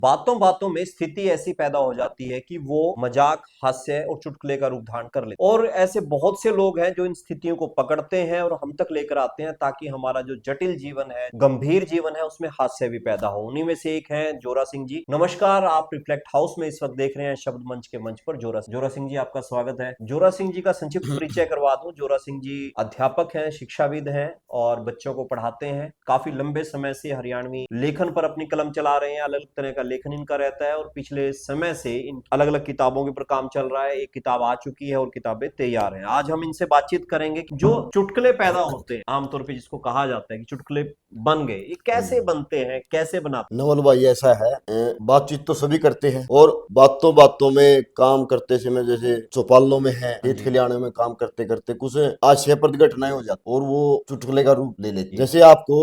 बातों बातों में स्थिति ऐसी पैदा हो जाती है कि वो मजाक, हास्य और चुटकुले का रूप धारण कर लेते हैं। और ऐसे बहुत से लोग हैं जो इन स्थितियों को पकड़ते हैं और हम तक लेकर आते हैं, ताकि हमारा जो जटिल जीवन है, गंभीर जीवन है, उसमें हास्य भी पैदा हो। उन्हीं में से एक है जोरा सिंह जी। नमस्कार, आप रिफ्लेक्ट हाउस में इस वक्त देख रहे हैं शब्द मंच के मंच पर जोरा सिंह जी, आपका स्वागत है। जोरा सिंह जी का संक्षिप्त परिचय करवा दूं। जोरा सिंह जी अध्यापक हैं, शिक्षाविद हैं और बच्चों को पढ़ाते हैं। काफी लंबे समय से हरियाणवी लेखन पर अपनी कलम चला रहे हैं। अलग अलग तरह का लेखन इनका रहता है और पिछले समय से इन अलग अलग किताबों के ऊपर काम चल रहा है। एक किताब आ चुकी है और किताबें तैयार हैं। आज हम इनसे बातचीत करेंगे कि जो चुटकुले पैदा होते हैं, आमतौर पे जिसको कहा जाता है कि चुटकुले बन गए, ये कैसे बनते हैं, कैसे बनाते नवल भाई ऐसा है, बातचीत तो सभी करते हैं और बातों बातों में काम करते समय जैसे चौपालों में है, खेत खलिहानों में काम करते करते कुछ आश्चर्यप्रद घटनाएं हो जाती और वो चुटकुले का रूप ले लेती। जैसे आपको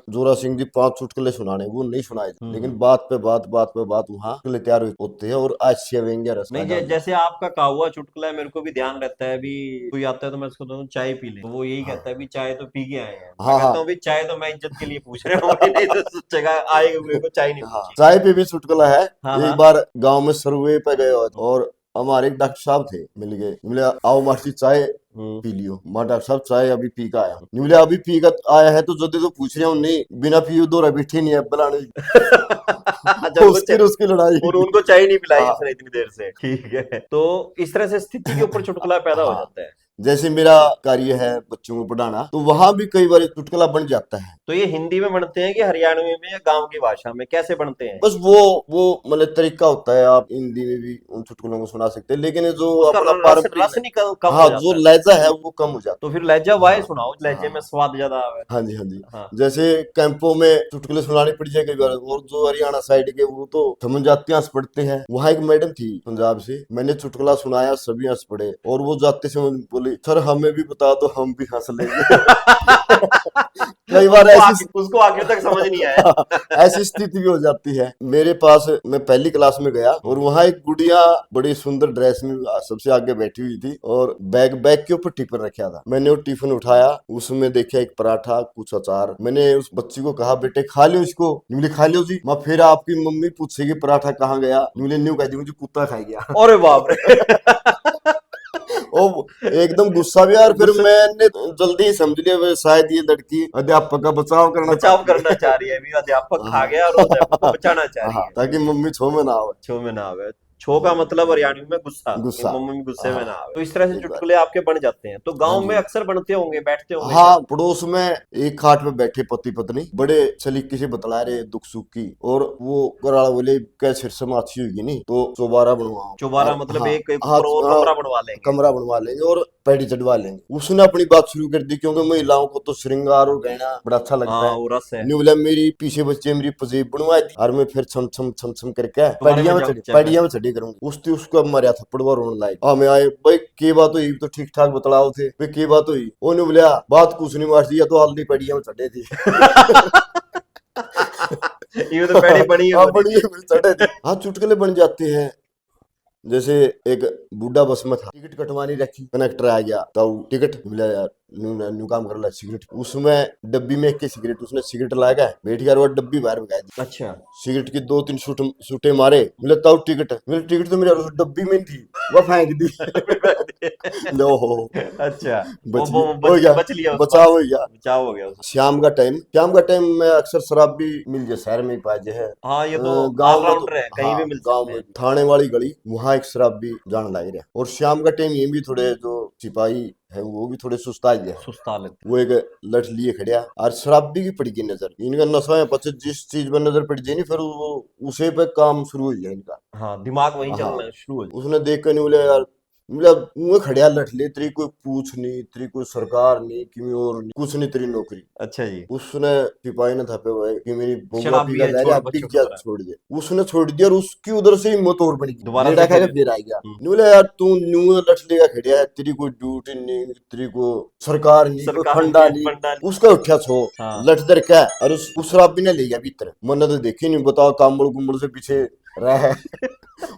जोरा सिंह जी 5 चुटकुले सुनाने, वो नहीं सुनाए लेकिन बात पे बात वहाँ चुटकुले तैयार होते हैं और हास्य व्यंग्य रस नहीं? जैसे आपका कहा चुटकुला है, मेरे को भी ध्यान रहता है। अभी कोई आता है तो मैं उसको कहता हूँ चाय पी ले, तो वो यही कहता है भी चाय तो पी के आए हैं। मैं हाँ कहता हाँ हूँ भी चाय तो मैं इज्जत के लिए पूछ रहा हूँ, नहीं तो सोचेगा आए हुए को चाय नहीं हाँ, पूछी। चाय पे भी चुटकुला है। हाँ एक हाँ। बार गांव में सर्वे पे गए और हमारे एक डॉक्टर साहब थे, मिल गए, बोले आओ मास्टर चाय पी लियो। माँ डॉक्टर साहब चाय अभी पी का आया हूँ। बोले अभी पी का आया है तो जल्दी तो पूछ रहे हो, नहीं बिना पियो दो बैठी नहीं है बुलाने। अच्छा, उसकी लड़ाई। और उनको चाय नहीं पिलाई हाँ उसने इतनी देर से। ठीक है, तो इस तरह से स्थिति के ऊपर चुटकुला पैदा हो हाँ, जाता है। जैसे मेरा कार्य है बच्चों को पढ़ाना, तो वहां भी कई बार चुटकुला बन जाता है। तो ये हिंदी में बनते हैं कि हरियाणवी में या गांव की भाषा में, कैसे बनते हैं? बस वो मतलब तरीका होता है, आप हिंदी में भी उन चुटकुलों को सुना सकते हैं, लेकिन जो उसका अपना रस पारंपरिक रस निकल कम हाँ हो जो जाता है। लहजा है वो कम हो तो जाता फिर लहजा है। वाए हाँ सुनाओ, लहजे में हाँ स्वाद ज्यादा आवे। हाँ जी हाँ जी। हाँ। जैसे कैंपों में चुटकुले सुनानी पड़ जाए कई बार, और जो हरियाणा साइड के वो तो समझ जाते हैं, हंस पड़ते हैं। वहां एक मैडम थी पंजाब से, मैंने चुटकुला सुनाया, सभी हंस पड़े और वो जाते समय बोली सर हमें भी बता दो, हम भी हंस लेंगे। कई बार उसको आखिर तक समझ नहीं आया। ऐसी स्थिति भी हो जाती है। मेरे पास मैं पहली क्लास में गया और वहां एक गुड़िया बड़ी सुंदर ड्रेस में सबसे आगे बैठी हुई थी और बैग बैग के ऊपर टिफिन रखा था। मैंने वो टिफिन उठाया, उसमें देखा एक पराठा, कुछ अचार। मैंने उस बच्ची को कहा बेटे खा लो इसको। न्यूली खा लो जी। मैं फिर आपकी मम्मी पूछेगी पराठा कहाँ गया, न्यूली न्यू कह दी मुझे कुत्ता खा गया। अरे बाप रे। ओ एकदम गुस्सा भी आया और फिर गुस्से मैंने जल्दी ही समझ लिया वे शायद ये लड़की अध्यापक का बचाव करना बचाव चाहती करना है। चाह रही है, अभी अध्यापक खा हाँ गया और वो अध्यापक को बचाना चाह रही हाँ, है। ताकि मम्मी छो में ना आवे। छो में ना आवे। छो का मतलब हरियाणवी में गुस्सा, कि गुस्सा। मम्मी गुस्से में हाँ ना आवे। तो इस तरह से एक बार चुटकुले आपके बन जाते हैं। तो हाँ गांव में जी। अक्सर बनते होंगे, बैठते होंगे क्या? हाँ, पड़ोस में एक खाट पे बैठे पति पत्नी बड़े सलीके से बतला रहे दुख सुख की, और वो घरवाला बोले क्या सिर से माछी होगी नहीं तो चौबारा बनवाओ। चौबारा और मतलब हाँ एक एक हाँ ऊपर और कमरा बनवा लेंगे। कमरा बनवा लेंगे और पैड़ी चढ़वा लेंगे। उसने अपनी बात शुरू कर दी, क्योंकि महिलाओं को तो श्रृंगार और गहना बड़ा अच्छा लगता हाँ, है। वो रस है। नहीं बोला मेरी पीछे बच्चे मेरी पजेब बनवा दी और मैं फिर छम छम छम छम करके तुम्हारे में जब चल रहा है। पैड़िया में चढ़ी करूंगी। उसने उसको मारा थप्पड़ वो रोने लायक। हाँ मैं आए भाई की बात हुई, तो ठीक ठाक बतलाओ थे भाई की बात हुई। उन्होंने बोला बात कुछ नहीं मार दिया, तो आलदी पैड़िया में चढ़े थी। ये तो पैड़ी बड़ी है हाँ होनी बढ़िया थी। चढ़े थे। हाँ चुटकुले बन जाते हैं। जैसे एक बूढ़ा बस में था, टिकट कटवानी रखी, कनेक्टर आ गया तो टिकट मिला यार, न्यू काम कर ला सिगरेट। उसमें डब्बी में एक की सिगरेट, उसने सिगरेट लगा बैठ गया और वो डब्बी बाहर भगा दी। अच्छा। सिगरेट की 2-3 सूटे मारे, मिले तब टिकट, मेरी टिकट तो मेरे उस डब्बी में थी, वो फेंक दी। लो हो अच्छा। बच वो हो गया, बच लिया उस बात बचाव हो से। गया। बचाव हो गया उसका। शाम का टाइम में अक्सर शराब भी मिल जाए, शहर में ही पाए जाए है। हाँ, ये तो गांव में तो ऑलराउंडर है, कहीं हाँ भी मिल गांव सकते में हैं। थाने वाली गली वहां एक शराब भी जान लग रहा। और शाम का टाइम ये भी थोड़े जो सिपाही है वो भी थोड़े सुस्ता गया है। सुस्ता लेते वो एक लठ लिए खड़िया और शराबी की पड़ी की नजर, इनका नशा है पचे जिस चीज पर नजर पड़ जाए नहीं फिर वो उसे पे काम शुरू हो जाए इनका। हैं। हाँ, दिमाग वहीं हाँ चलना शुरू हो जाता उसने देख कर नहीं बोले यार, मतलब मुंह खड़िया लठ ले, तेरी कोई पूछ नहीं, तेरी कोई सरकार नहीं, किमी और नहीं, कुछ नहीं तेरी नौकरी। है। अच्छा जी। उसने सिपाही ने थापे हुए कि मेरी बउआ शराब पी भी का है, जा रही छोड़ है, अब भी बच्चों को क्या तरह। छोड़ दे। उसने छोड़ दिया और उसकी उधर से हिम्मत और बढ़ गई, दोबारा लेटा से खाएगा फिर। फिर आ गया। नहीं बोले यार तू न्यू लठ लेगा खड़िया है, तेरी कोई ड्यूटी नहीं, तेरी को सरकार नहीं, कोई सरकार फंडा नहीं, नहीं। फंडा नहीं। उसका उठा छो हाँ। लठ दर क्या और उस शराबी ने ले गया भीतर। मन तो देखी नहीं, बताओ कांबड़ कुंबड़ से पीछे रह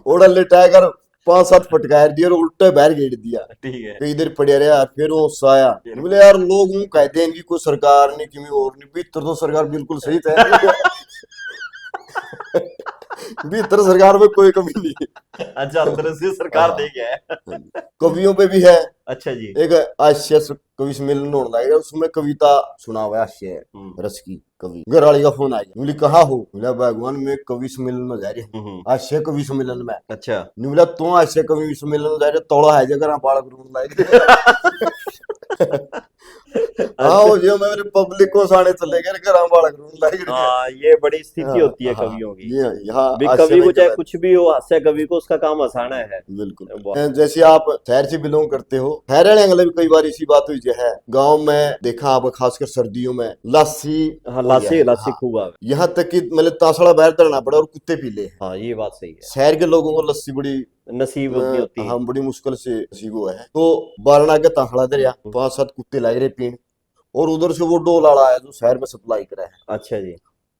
ओड़ा लेटा कर 5-7 फटकार दिया और उल्टा बाहर गेड़ दिया। ठीक है। कई देर पड़े रहे यार, फिर वो आया। फिर। बोले यार लोग यूं कहते हैं कि कोई सरकार नहीं, किमी और नहीं, भीतर तो सरकार बिल्कुल सही था। भीतर सरकार में कोई कमी नहीं है। अच्छा, अंदर से सरकार हाँ। दे गया है। हाँ जी। कवियों पे भी है। अच्छा जी। एक हास्य कवि सम्मेलन होने लगेगा, उसमें कविता सुना हुआ है, हास्य रस की कवि। घर वाली का फोन आ गया, बोली कहाँ हो? बोला भगवान मैं कवि सम्मेलन में जा रही हूँ, हास्य कवि सम्मेलन में। अच्छा। नहीं बोला तू हास्य कवि सम्मेलन में जा रहे, तोड़ा है जगह बालक रूम लाएगा। हाँ अच्छा। वो जो मेरे पब्लिक को साढ़े चले गए घर बालक रूम लाएगा। हाँ, ये बड़ी स्थिति हाँ होती है हाँ, कवियों की। ये यहाँ भी हास्य कवि को में चाहे कुछ भी हो, हास्य कवि को उसका काम हंसाना है। बिल्कुल। बहुत। जैसे आप शहर से बिलोंग करते हो, शहर वाले अंगले भी कई बार इसी बात हुई जो है, गांव में देखा आप खासकर सर्दियों में लस्सी हाँ, हो गया लासी है। लासी हाँ, खूब आवे। यहाँ तक कि मतलब तासड़ा बाहर तड़ना पड़ा और कुत्ते पी ले। हाँ, ये बात सही है। शहर के लोगों को लस्सी बड़ी नसीब नहीं होती। हम बड़ी मुश्किल से नसीब हुआ है। तो बारना के तासड़ा दरिया 5-7 कुत्ते लाए रहे पीण, और उधर से वो डोल आड़ा है जो शहर में सप्लाई करा है। अच्छा जी।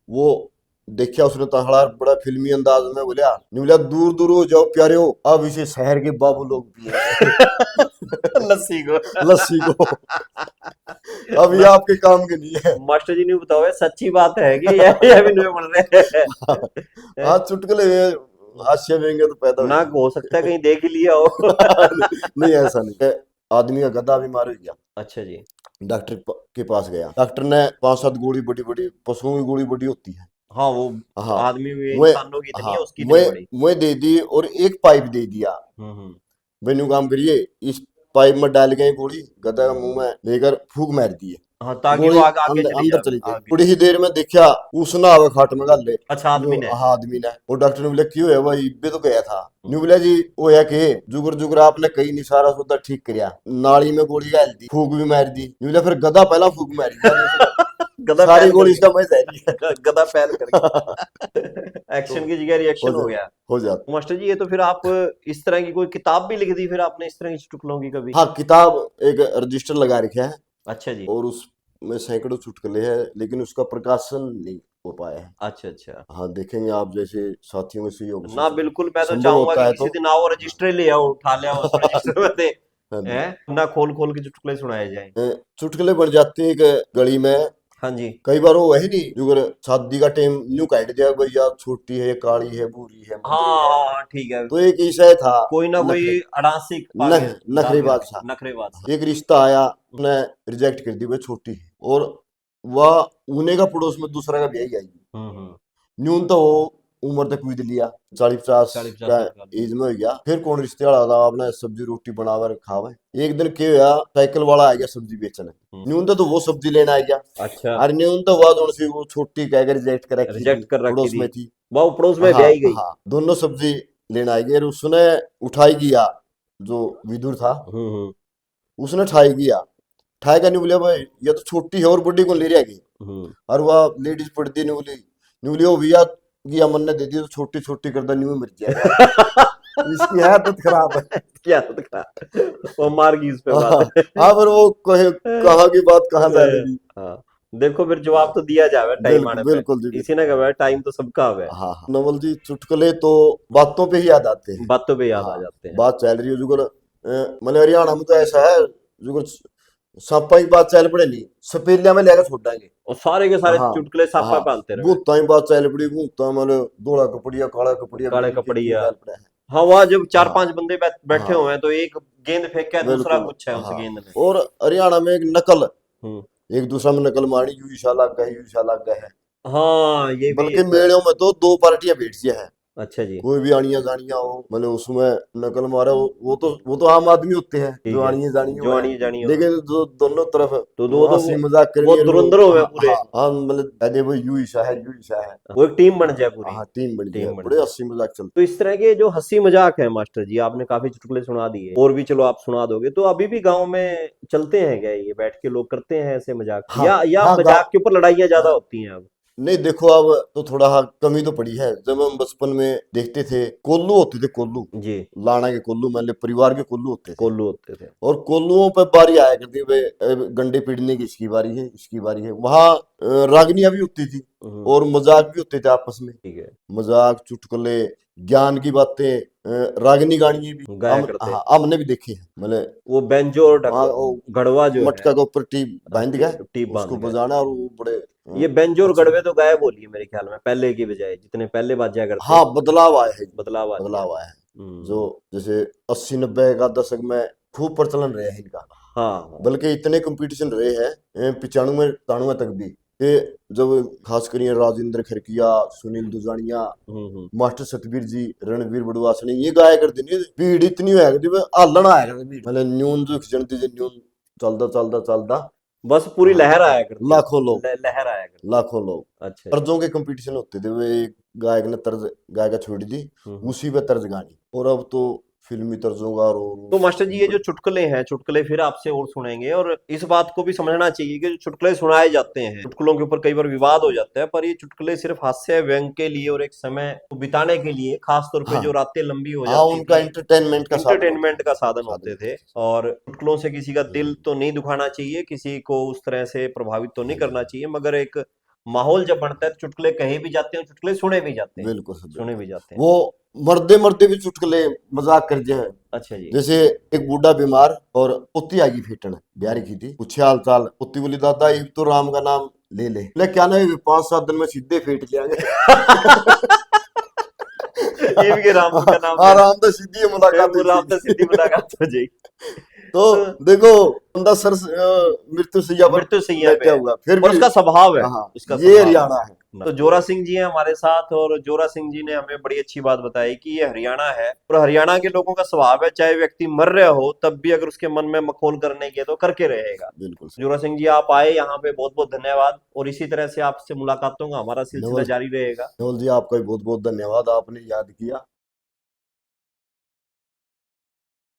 वो देखा उसने ताहड़ा बड़ा फिल्मी अंदाज में बोलिया, नहीं बोला दूर दूर हो जाओ प्यारे हो, अब इसे शहर के बाबू लोग पिए लस्सी को। लस्सी को, अब ये आपके काम के नहीं है। मास्टर जी ने बताओ, ये सच्ची बात है कि ये भी नहीं बोल रहे हैं? हाँ चुटकुले हास्य व्यंग्य तो पैदा ना हुई। हो सकता है कहीं देख ही लिया हो। नहीं ऐसा नहीं है। आदमी का गधा बीमार हो गया, अच्छा जी। डॉक्टर के पास गया, डॉक्टर ने 5-7 गोली, बड़ी बड़ी पशुओं की गोली बड़ी होती है। हाँ, वो हाँ आदमी में मैं इंसानों की इतनी हाँ है, उसकी इतनी बड़ी। मैं दे दी और एक पाइप दे दिया। हम्म। वेन्यू काम करिए, इस पाइप में डाल गए गोली, गधा का मुंह में लेकर फूक मार दिए, हाँ, ताकि वो गोली आगे आगे अंदर चली अंदर जाए चली गई। आगे। थोड़ी ही देर में देखा उसने आवे खाट में गाल ले। अच्छा, आदमी जो ने। हाँ आदमी ने, और डॉक्टर ने बोला क्यों है भाई, इब्बे तो गया था। न्यू बोला जी वो है के जुगर जुगर आपने कई नहीं सारा सुधा ठीक करिया, नाली में गोली डाल दी, फूक भी मार दी। न्यू बोला फिर गधा पहला फूक मारी गधा सारी पहल गोली कर इसका मैं जारी है। गधा पहल कर गया। एक्शन की जगह रिएक्शन हो गया। हो जाता। मास्टर जी, ये तो फिर आप इस तरह की कोई किताब भी लिख दी फिर आपने इस तरह की चुटकुलों की कभी? हाँ किताब एक रजिस्टर लगा रखा है, अच्छा जी। और उसमें सैकड़ों चुटकुले हैं, लेकिन उसका प्रकाशन नहीं हो पाया है। अच्छा अच्छा। हाँ देखेंगे आप जैसे साथियों के सहयोग ना से बिल्कुल, मैं तो संभव चाहूंगा होता कि है किसी तो। दिन आओ, रजिस्टर ले आओ, उठा ले आओ, उस रजिस्टर में से हाँ जी। हैं ना, खोल खोल के चुटकुले सुनाए जाए। चुटकुले बन जाते हैं एक गली में। हाँ जी। कई बार वो वही नहीं जो अगर शादी का टाइम न्यू काट दिया भैया, छोटी है, काली है, बूरी है, हाँ मंदरी है। हाँ हाँ, ठीक है। तो एक ईसाई था, कोई ना नखरे कोई अड़ासी पागे डाल नखरे के रखे, बादशाह। नखरेबाज। एक रिश्ता आया, उसने रिजेक्ट कर दी, वो छोटी है, और वह उन्हें का पड़ोस में दूसरा का ब्याह आई। हम्म। न्यून तो वो उम्र तक बीत लिया, 40-50 40-50 का साल का। एज में हो गया। फिर कौन रिश्ते वाला था, आपने सब्जी रोटी बनावर खावे। एक दिन क्या हुआ, साइकिल वाला आ गया सब्जी बेचने। न्यून तो वो सब्जी लेना आ गया। अच्छा। अरे न्यून तो वह दोनों सी वो छोटी कहकर रिजेक्ट कर रखी थी, रिजेक्ट कर रखी पड़ोस थी। में थी। वो पड़ोस में हाँ ब्याही गई। हाँ, दोनों सब्जी लेना आ गए, और उसने उठाई गया, जो विदुर था हम्म। उसने ठाई गया। ठाई का नहीं बोलिया भाई ये तो छोटी है और बड़ी को ले रही है। हम्म। और वह लेडीज पढ़ती न्यूली हो भैया कि अमन ने दे दी तो छोटी छोटी कर दो, न्यू मर जाएगा। इसकी आदत खराब है। क्या था? वो मार गई इस पे हाँ बात। हाँ, पर वो कहाँ की बात कहाँ जा रही। हाँ, देखो फिर जवाब तो दिया जावे टाइम बिल्कुल आने पे। बिल्कुल जी इसी बिल्कुल। ने कहा टाइम तो सबका है। हाँ हाँ, नवल जी चुटकुले तो बातों पे ही याद आते हैं। बातों पे याद आ हाँ, जाते हैं। बात चल रही है जुगल, मतलब हरियाणा में तो ऐसा है जुगल, सांपा की बात चल पड़े नहीं सपेलिया में लेकर छोड़ देंगे। और सारे के सारे हाँ चुटकुले साफा हाँ, पालते रहे। भूता की बात चल पड़ी, भूता मतलब धोला कपड़िया काला कपड़िया काले बिल्ली के कपड़िया। चल पड़ा है। हाँ, वहां जब चार हाँ पांच बंदे बैठे हाँ हुए हैं तो एक गेंद फेंक के दूसरा बिल्कुल। गुच्छा है उस हाँ, गेंद में। और हरियाणा में एक नकल, हम्म। एक दूसरा में नकल मारनी, यू ईशा लग गए, यू ईशा लग गए है। हाँ, ये भी बल्कि एक। मेलों में तो 2 पार्टियां बैठती है, अच्छा जी। कोई भी आनिया जानिया हो, मतलब उसमें नकल मारे वो तो आम आदमी होते हैं ठीक जो है। आनिया जानिया जो है। आनी जानी हो। लेकिन जो दोनों तरफ तो दो हंसी मजाक वो करनी है, धुरंधर हो गए हाँ पूरे। हाँ हाँ, मतलब अरे वो यू ईशा है, यू ईशा है। वो एक टीम बन जाए पूरी। हाँ टीम बन गया, टीम बन बड़े जाए। हंसी मजाक चलते। तो इस तरह के जो हंसी मजाक है मास्टर जी, आपने काफी चुटकुले सुना दिए, और भी चलो आप सुना दोगे तो अभी भी गांव में चलते हैं क्या, ये बैठ के लोग करते हैं ऐसे मजाक, हाँ या हाँ मजाक के ऊपर लड़ाइयां ज्यादा होती हैं अब? नहीं देखो अब तो थोड़ा कमी तो पड़ी है। जब हम बचपन में देखते थे कोल्लू होते थे, कोल्लू जी। लाना के कोल्लू, मान लो परिवार के कोल्लू होते थे, कोल्लू होते थे। और कोल्लुओं पे बारी आया करती है, भाई गंडे पीटने की इसकी बारी है, इसकी बारी है। वहां रागनियां भी होती थी और मजाक भी होते थे आपस में, ठीक है। मजाक चुटकुले ज्ञान की बातें रागनी गानी भी गाया करते हैं। हाँ हमने भी देखी है, मतलब वो बेंजो और वहाँ वो गढ़वा जो है, मटका के ऊपर टीप बांध गया, टीप बांध उसको गए। बजाना, और वो बड़े ये बेंजो और अच्छे। गढ़वे तो गायब हो लिए मेरे ख्याल में, पहले की बजाय जितने पहले बाजा करते हाँ बदलाव आया है, बदलाव आ गया। बदलाव आया है। हम्म। जो जैसे 80-90 का दशक में खूब प्रचलन रहे है इनका, हाँ हाँ। बल्कि इतने कंपटीशन रहे हैं 95-93 तक भी, कि जब खास कर ये राजेंद्र खरकिया, सुनील दुजानिया, हम्म। मास्टर सतबीर जी, रणवीर बड़वासनी ये गाया करते नहीं, भीड़ इतनी होया करती हालन आया करती भीड़, मतलब न्यून जो जनती जे न्यून चलदा चलदा चलदा बस पूरी हाँ लहर आया करती, लाखों लोग, लहर आया करती। लाखों लोग। अच्छा। तर्जों के कंपटीशन होते थे, वो एक गायक ने तर्ज गायका छोड़ दी, हम्म। उसी पे तर्ज गानी, और अब तो फिल्मी तर्जों का तो मास्टर जी ये जो चुटकुले हैं, चुटकुले फिर आपसे और सुनेंगे, और इस बात को भी समझना चाहिए कि जो चुटकुले सुनाए जाते हैं, चुटकुलों के ऊपर कई बार विवाद हो जाता है, पर ये चुटकुले सिर्फ हास्य व्यंग के लिए और एक समय को बिताने के लिए, खास तौर पे हाँ जो रातें लंबी हो हाँ जाती उनका थी, एंटरटेनमेंट का साधन इंटरटेनमेंट का साधन साधन होते थे। होते और चुटकुलों से किसी का थे। दिल तो नहीं दुखाना चाहिए, किसी को उस तरह से प्रभावित तो नहीं करना चाहिए, मगर एक माहौल जब बनता है तो चुटकुले कहे भी जाते हैं, चुटकुले सुने भी जाते हैं, बिल्कुल सर, सुने बिल्कुल। भी जाते हैं। वो मरते मरते भी चुटकुले मजाक कर दिए हैं। अच्छा जी। जैसे एक बूढ़ा बीमार और पुत्ती आ गई फेटन, ब्याह की थी, पूछे हाल चाल, पुत्ती बोली दादा एक तो राम का नाम ले ले, क्या नहीं 5-7 दिन में सीधे फेट लियांगे। ये भी राम का नाम ले आराम से सीधी मुलाकात हुई राम तो सीधी थी। मुलाकात हो जाएगी। तो तो देखो बंदा सर मृत्यु सैया पर मृत्यु सैया पे बैठा है, हुआ, फिर और भी उसका स्वभाव है, हाँ उसका ये स्वभाव है। हरियाणा है। तो जोरा सिंह जी हैं हमारे साथ, और जोरा सिंह जी ने हमें बड़ी अच्छी बात बताई कि ये हरियाणा है, और हरियाणा के लोगों का स्वभाव है, चाहे व्यक्ति मर रहा हो तब भी अगर उसके मन में मखौल करने की है तो करके रहेगा। बिल्कुल सर। जोरा सिंह जी आप आए यहाँ पे, बहुत बहुत धन्यवाद, और इसी तरह से आपसे मुलाकातों का हमारा सिलसिला नवल जारी रहेगा। नवल जी आपका भी बहुत बहुत धन्यवाद, आपने याद किया।